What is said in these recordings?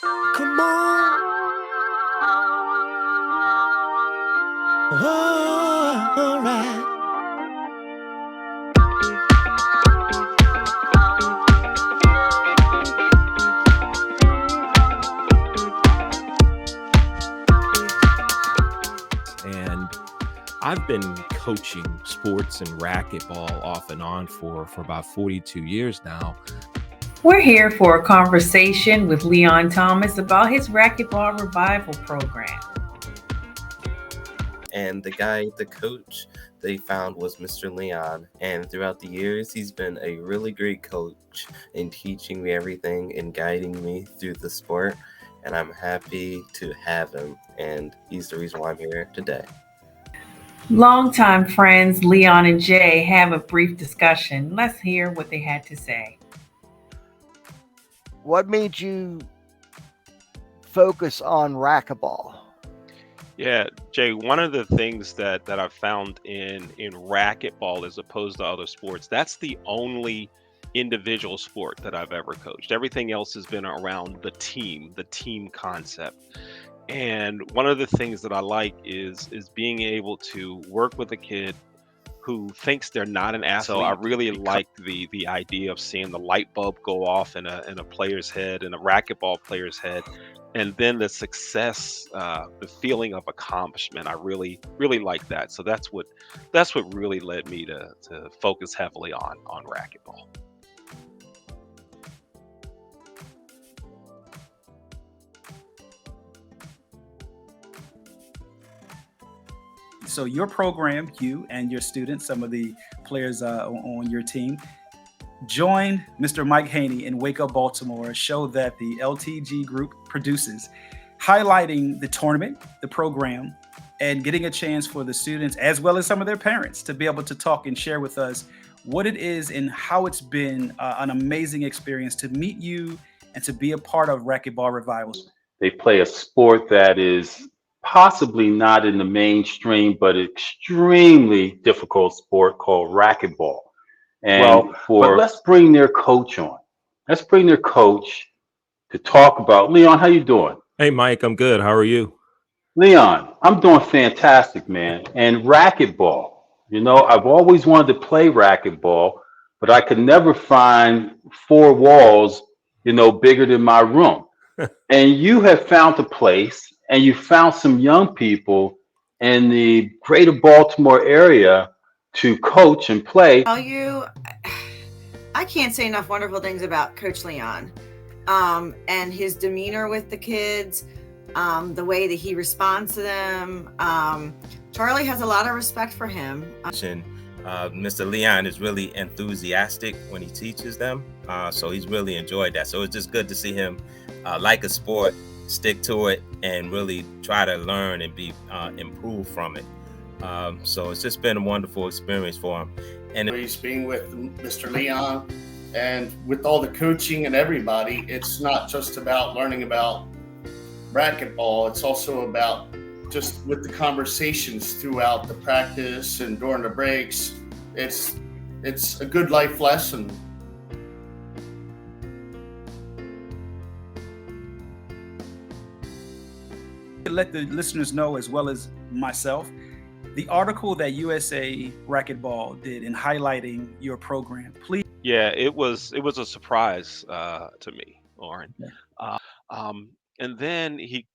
Come on. Oh, all right. And I've been coaching sports and racquetball off and on for about 42 years now. We're here for a conversation with Leon Thomas about his Racquetball Revival program. And the coach they found was Mr. Leon. And throughout the years, he's been a really great coach in teaching me everything and guiding me through the sport. And I'm happy to have him. And he's the reason why I'm here today. Longtime friends Leon and Jay have a brief discussion. Let's hear what they had to say. What made you focus on racquetball? Yeah, Jay, one of the things that I've found in racquetball as opposed to other sports, that's the only individual sport that I've ever coached. Everything else has been around the team concept. And one of the things that I like is being able to work with a kid who thinks they're not an athlete. So I really like the idea of seeing the light bulb go off in a player's head, in a racquetball player's head, and then the success, the feeling of accomplishment. I really like that. So that's what really led me to focus heavily on racquetball. So your program, you and your students, some of the players on your team, joined Mr. Mike Haney in Wake Up Baltimore, a show that the LTG group produces, highlighting the tournament, the program, and getting a chance for the students, as well as some of their parents, to be able to talk and share with us what it is and how it's been an amazing experience to meet you and to be a part of Racquetball Revivals. They play a sport that is possibly not in the mainstream, but extremely difficult sport called racquetball. And but let's bring their coach on. Let's bring their coach to talk about. Leon, how you doing? Hey, Mike, I'm good. How are you? Leon, I'm doing fantastic, man. And racquetball, I've always wanted to play racquetball, but I could never find four walls, bigger than my room. And you have found a place, and you found some young people in the greater Baltimore area to coach and play. I can't say enough wonderful things about Coach Leon, and his demeanor with the kids, the way that he responds to them. Charlie has a lot of respect for him. Mr. Leon is really enthusiastic when he teaches them, so he's really enjoyed that. So it's just good to see him like a sport, stick to it, and really try to learn and be improve from it. So it's just been a wonderful experience for him. And he's being with Mr. Leon and with all the coaching and everybody, it's not just about learning about racquetball. It's also about just with the conversations throughout the practice and during the breaks. It's a good life lesson. Let the listeners know, as well as myself, the article that USA Racquetball did in highlighting your program. Please. Yeah, it was a surprise to me, Lauren. Yeah. And then he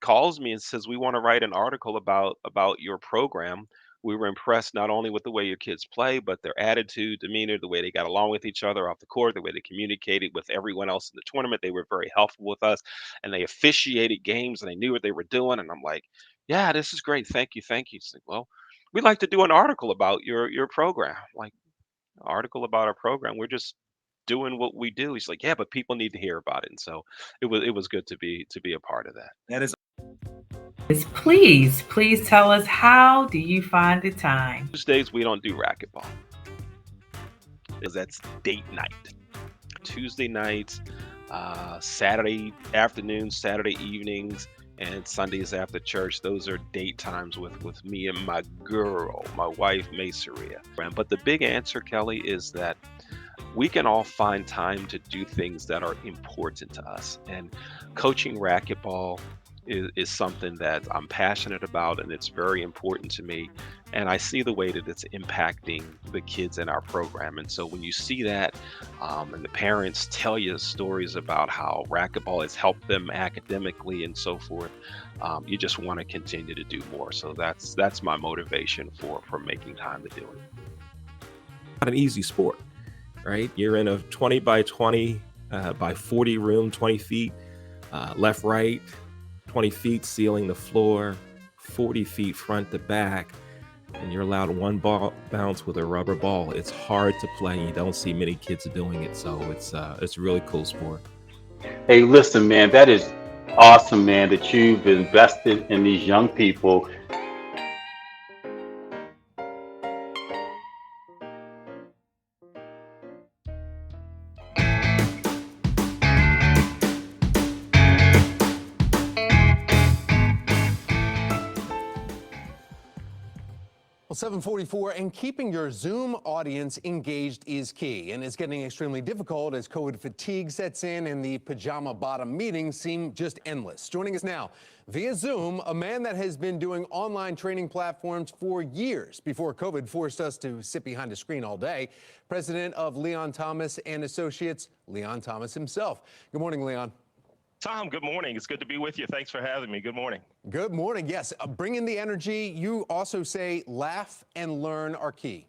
calls me and says, we want to write an article about your program. We were impressed not only with the way your kids play, but their attitude, demeanor, the way they got along with each other off the court, the way they communicated with everyone else in the tournament. They were very helpful with us, and they officiated games, and they knew what they were doing. And I'm like, yeah, this is great. Thank you. He's like, well, we'd like to do an article about your program. I'm like, an article about our program? We're just doing what we do. He's like, yeah, but people need to hear about it. And so it was good to be a part of that. That is. Please tell us, how do you find the time? Tuesdays we don't do racquetball, because that's date night. Tuesday nights, Saturday afternoons, Saturday evenings, and Sundays after church. Those are date times with me and my girl, my wife, Maceria. But the big answer, Kelly, is that we can all find time to do things that are important to us. And coaching racquetball is something that I'm passionate about, and it's very important to me. And I see the way that it's impacting the kids in our program. And so when you see that, and the parents tell you stories about how racquetball has helped them academically and so forth, you just want to continue to do more. So that's my motivation for making time to do it. Not an easy sport, right? You're in a 20 by 20 by 40 room, 20 feet, left, right, 20 feet sealing the floor, 40 feet front to back, and you're allowed one ball bounce with a rubber ball. It's hard to play. You don't see many kids doing it, so it's a really cool sport. Hey, listen, man, that is awesome, man, that you've invested in these young people. Well, 7:44, and keeping your Zoom audience engaged is key, and it's getting extremely difficult as COVID fatigue sets in and the pajama bottom meetings seem just endless. Joining us now via Zoom, a man that has been doing online training platforms for years before COVID forced us to sit behind a screen all day. President of Leon Thomas and Associates, Leon Thomas himself. Good morning, Leon. Tom, good morning. It's good to be with you. Thanks for having me. Good morning. Good morning. Yes, bring in the energy. You also say laugh and learn are key.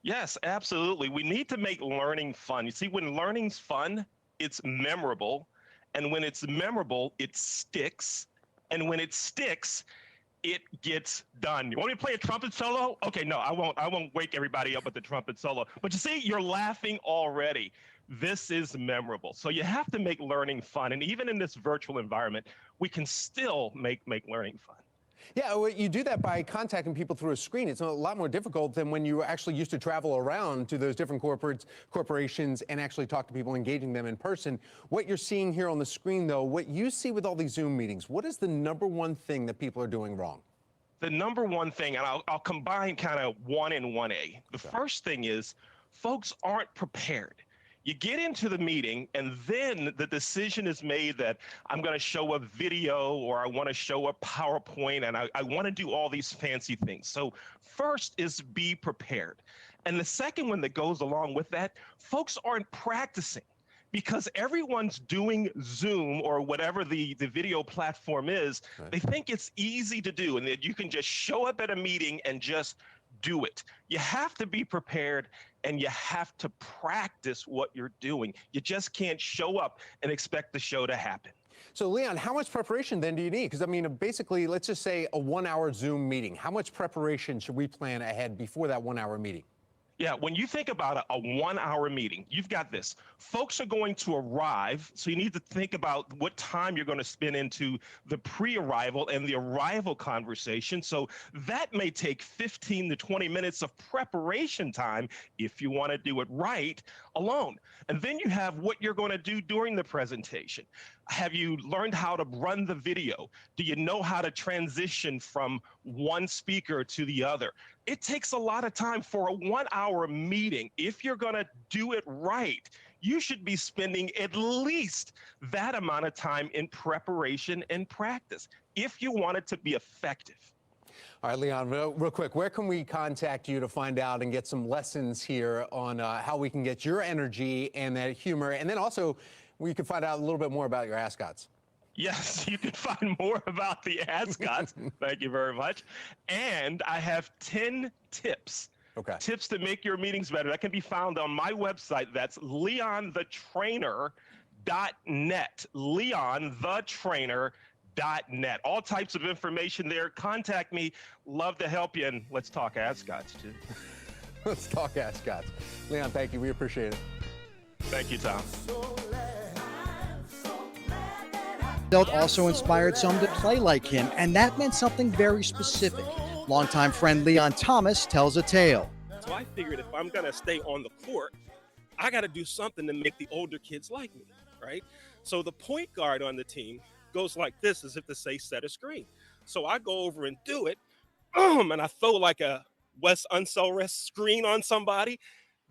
Yes, absolutely. We need to make learning fun. You see, when learning's fun, it's memorable. And when it's memorable, it sticks. And when it sticks, it gets done. You want me to play a trumpet solo? Okay, no, I won't wake everybody up with the trumpet solo. But you see, you're laughing already. This is memorable. So you have to make learning fun. And even in this virtual environment, we can still make learning fun. Yeah, well, you do that by contacting people through a screen. It's a lot more difficult than when you actually used to travel around to those different corporations and actually talk to people, engaging them in person. What you're seeing here on the screen, though, what you see with all these Zoom meetings, what is the number one thing that people are doing wrong? The number one thing, and I'll combine kind of 1 and 1A. The first thing is folks aren't prepared. You get into the meeting and then the decision is made that I'm going to show a video or I want to show a PowerPoint and I want to do all these fancy things. So first is be prepared. And the second one that goes along with that, folks aren't practicing because everyone's doing Zoom or whatever the video platform is. Right. They think it's easy to do and that you can just show up at a meeting and just do it. You have to be prepared and you have to practice what you're doing. You just can't show up and expect the show to happen. So, Leon, how much preparation then do you need? Because, I mean, basically, let's just say a 1-hour Zoom meeting. How much preparation should we plan ahead before that 1-hour meeting? Yeah, when you think about a 1-hour meeting, you've got this. Folks are going to arrive, so you need to think about what time you're going to spend into the pre-arrival and the arrival conversation. So that may take 15 to 20 minutes of preparation time if you want to do it right alone. And then you have what you're going to do during the presentation. Have you learned how to run the video? Do you know how to transition from one speaker to the other? It takes a lot of time for a 1-hour meeting. If you're going to do it right, you should be spending at least that amount of time in preparation and practice if you want it to be effective. All right, Leon, real quick, where can we contact you to find out and get some lessons here on how we can get your energy and that humor? And then also, we can find out a little bit more about your ascots. Yes, you can find more about the ascots. Thank you very much. And I have 10 tips. Okay. Tips to make your meetings better. That can be found on my website. That's leonthetrainer.net. leonthetrainer.net. All types of information there. Contact me. Love to help you. And let's talk ascots, too. Let's talk ascots. Leon, thank you. We appreciate it. Thank you, Tom. Also inspired some to play like him, and that meant something very specific. Longtime friend Leon Thomas tells a tale. So I figured if I'm going to stay on the court, I got to do something to make the older kids like me, right? So the point guard on the team goes like this, as if to say, set a screen. So I go over and do it, and I throw like a Wes Unseld screen on somebody.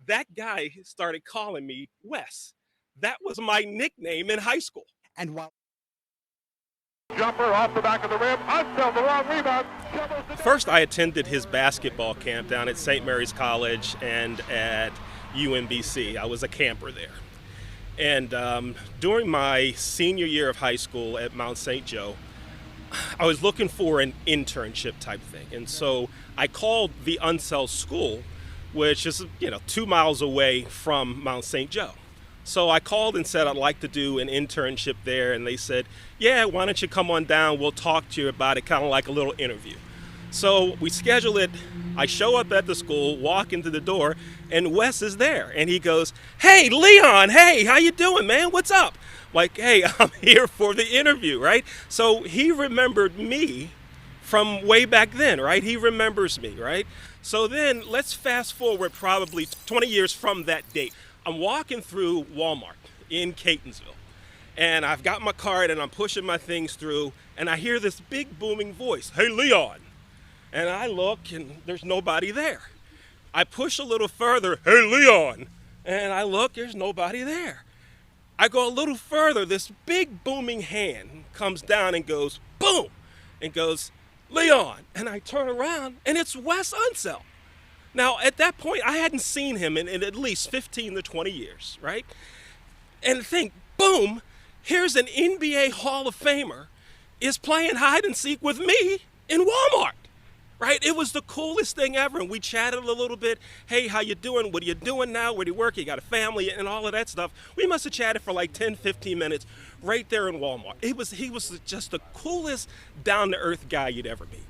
that guy started calling me Wes. That was my nickname in high school. And while Jumper off the back of the rim, Unseld, the wrong rebound. First, I attended his basketball camp down at St. Mary's College and at UMBC. I was a camper there. And during my senior year of high school at Mount St. Joe, I was looking for an internship type thing. And so I called the Unseld school, which is, 2 miles away from Mount St. Joe. So I called and said I'd like to do an internship there, and they said, yeah, why don't you come on down, we'll talk to you about it, kind of like a little interview. So we schedule it. I show up at the school, walk into the door, and Wes is there, and he goes, hey, Leon, hey, how you doing, man? What's up? Like, hey, I'm here for the interview, right? So he remembered me from way back then, right? He remembers me, right? So then let's fast forward probably 20 years from that date. I'm walking through Walmart in Catonsville, and I've got my cart and I'm pushing my things through, and I hear this big booming voice, hey, Leon. And I look and there's nobody there. I push a little further, hey, Leon. And I look, there's nobody there. I go a little further, this big booming hand comes down and goes, boom, and goes, Leon. And I turn around and it's Wes Unseld. Now, at that point, I hadn't seen him in at least 15 to 20 years, right? And think, boom, here's an NBA Hall of Famer is playing hide and seek with me in Walmart, right? It was the coolest thing ever. And we chatted a little bit. Hey, how you doing? What are you doing now? Where do you work? You got a family and all of that stuff. We must have chatted for like 10, 15 minutes right there in Walmart. He was just the coolest down-to-earth guy you'd ever meet.